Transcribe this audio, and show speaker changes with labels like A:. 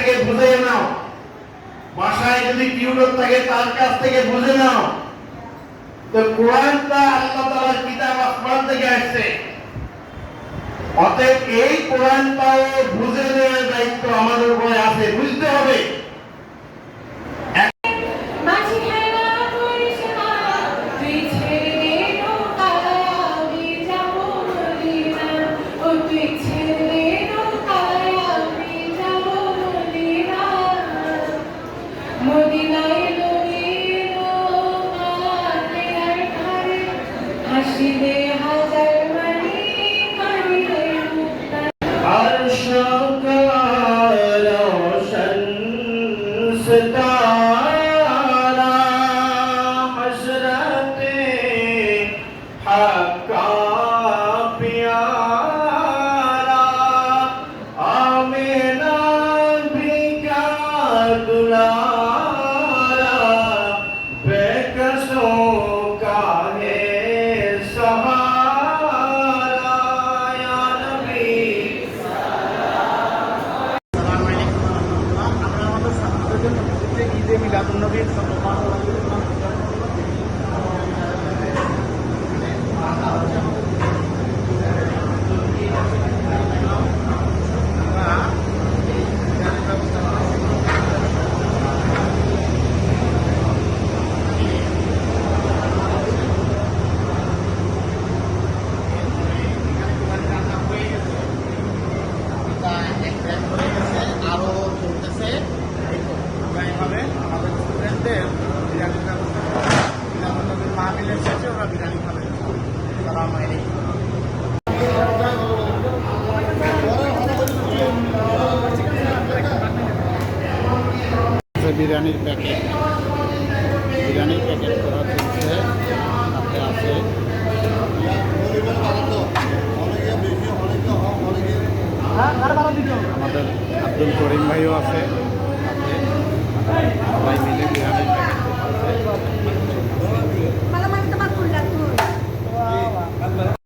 A: থেকে বুঝে নাও, বাসায় যদি টিউটর থাকে তার কাছ থেকে বুঝে নাও। তো কোরআনটা আল্লাহ তাআলার কিতাব, আসমান থেকে আসছে। অতএব এই কোরআনটাও বুঝে নেওয়ার দায়িত্ব আমাদের উপরে আছে, বুঝতে হবে।
B: বিরিয়ানির প্যাকেট করা চলছে। সাথে আছে আমাদের আব্দুল করিম ভাইও আছে, সবাই